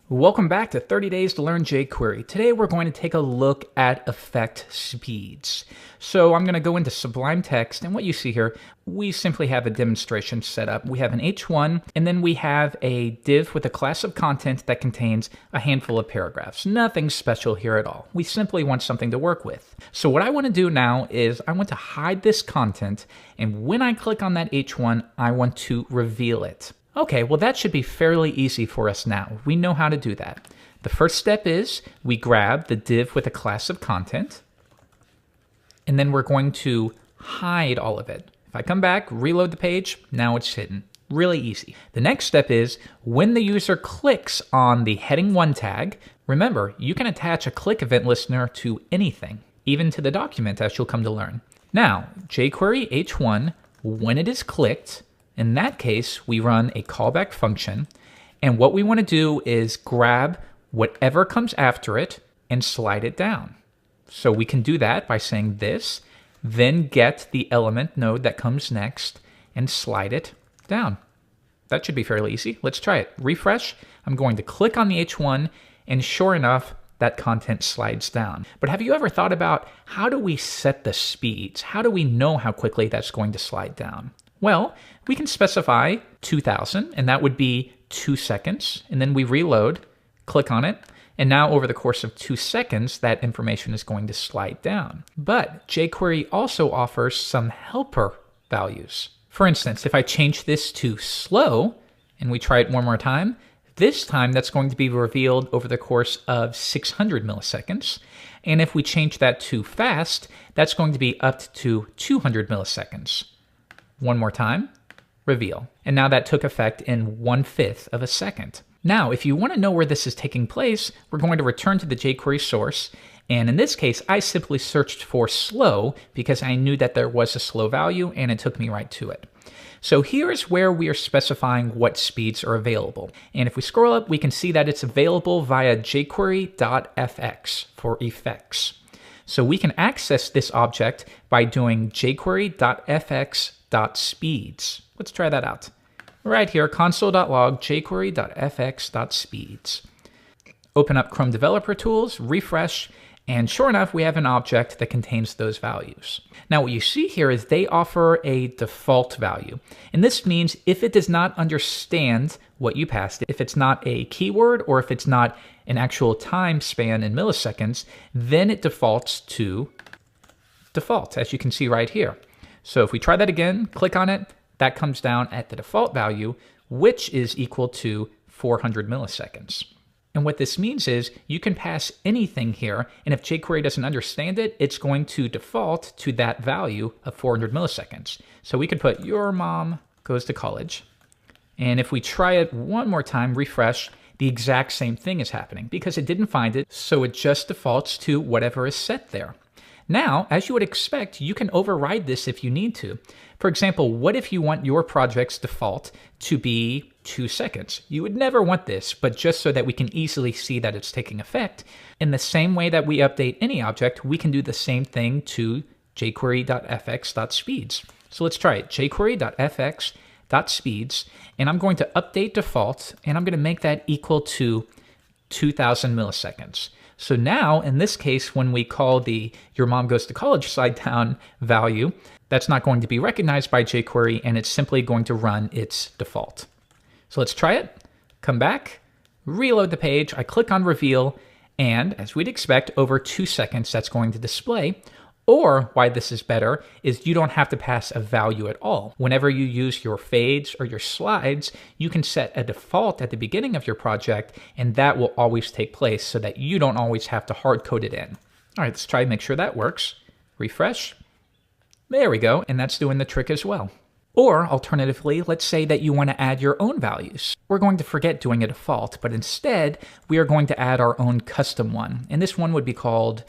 Welcome back to 30 Days to Learn jQuery. Today we're going to take a look at effect speeds. So I'm going to go into Sublime Text, and what you see here, we simply have a demonstration set up. We have an H1, and then we have a div with a class of content that contains a handful of paragraphs. Nothing special here at all. We simply want something to work with. So what I want to do now is I want to hide this content, and when I click on that H1, I want to reveal it. Okay, well that should be fairly easy for us now. We know how to do that. The first step is we grab the div with a class of content, and then we're going to hide all of it. If I come back, reload the page, now it's hidden. Really easy. The next step is when the user clicks on the heading 1 tag, remember, you can attach a click event listener to anything, even to the document, as you'll come to learn. Now, jQuery H1, when it is clicked, in that case, we run a callback function, and what we want to do is grab whatever comes after it and slide it down. So we can do that by saying this, then get the element node that comes next and slide it down. That should be fairly easy. Let's try it. Refresh. I'm going to click on the H1, and sure enough, that content slides down. But have you ever thought about how do we set the speeds? How do we know how quickly that's going to slide down? Well, we can specify 2000, and that would be 2 seconds. And then we reload, click on it, and now over the course of 2 seconds, that information is going to slide down. But jQuery also offers some helper values. For instance, if I change this to slow, and we try it one more time, this time that's going to be revealed over the course of 600 milliseconds. And if we change that to fast, that's going to be up to 200 milliseconds. One more time, reveal. And now that took effect in 1/5 of a second. Now, if you want to know where this is taking place, we're going to return to the jQuery source. And in this case, I simply searched for slow because I knew that there was a slow value and it took me right to it. So here's where we are specifying what speeds are available. And if we scroll up, we can see that it's available via jQuery.fx for effects. So we can access this object by doing jQuery.fx.speeds. Let's try that out. Right here, console.log jQuery.fx.speeds. Open up Chrome Developer Tools, refresh, and sure enough, we have an object that contains those values. Now what you see here is they offer a default value. And this means if it does not understand what you passed, if it's not a keyword or if it's not an actual time span in milliseconds, then it defaults to default, as you can see right here. So if we try that again, click on it, that comes down at the default value, which is equal to 400 milliseconds. And what this means is you can pass anything here, and if jQuery doesn't understand it, it's going to default to that value of 400 milliseconds. So we could put your mom goes to college. And if we try it one more time, refresh, the exact same thing is happening because it didn't find it, so it just defaults to whatever is set there. Now, as you would expect, you can override this if you need to. For example, what if you want your project's default to be 2 seconds? You would never want this, but just so that we can easily see that it's taking effect, in the same way that we update any object, we can do the same thing to jQuery.fx.speeds. So let's try it, jQuery.fx.speeds, and I'm going to update default, and I'm going to make that equal to 2000 milliseconds. So now, in this case, when we call the your mom goes to college slide down value, that's not going to be recognized by jQuery, and it's simply going to run its default. So let's try it, come back, reload the page, I click on reveal, and as we'd expect, over 2 seconds that's going to display. Or why this is better is you don't have to pass a value at all. Whenever you use your fades or your slides, you can set a default at the beginning of your project, and that will always take place so that you don't always have to hard code it in. All right, let's try and make sure that works. Refresh. There we go, and that's doing the trick as well. Or alternatively, let's say that you want to add your own values. We're going to forget doing a default, but instead we are going to add our own custom one. And this one would be called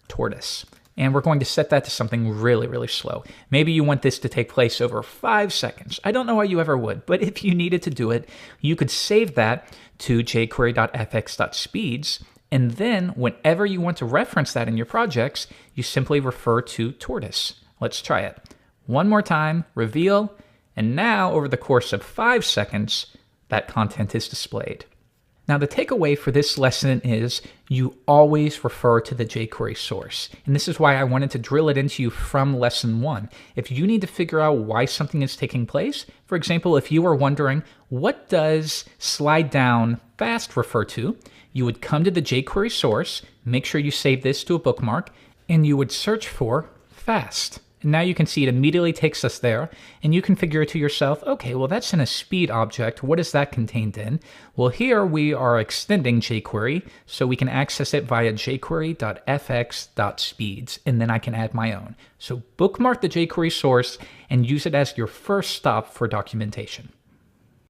tortoise. And we're going to set that to something really, really slow. Maybe you want this to take place over 5 seconds. I don't know why you ever would, but if you needed to do it, you could save that to jQuery.fx.speeds, and then whenever you want to reference that in your projects, you simply refer to tortoise. Let's try it. One more time, reveal, and now over the course of 5 seconds, that content is displayed. Now, the takeaway for this lesson is you always refer to the jQuery source. And this is why I wanted to drill it into you from lesson 1. If you need to figure out why something is taking place, for example, if you were wondering, what does slide down fast refer to? You would come to the jQuery source, make sure you save this to a bookmark, and you would search for fast. And now you can see it immediately takes us there, and you can figure to yourself, okay, well, that's in a speed object. What is that contained in? Well, here we are extending jQuery, so we can access it via jquery.fx.speeds, and then I can add my own. So bookmark the jQuery source and use it as your first stop for documentation.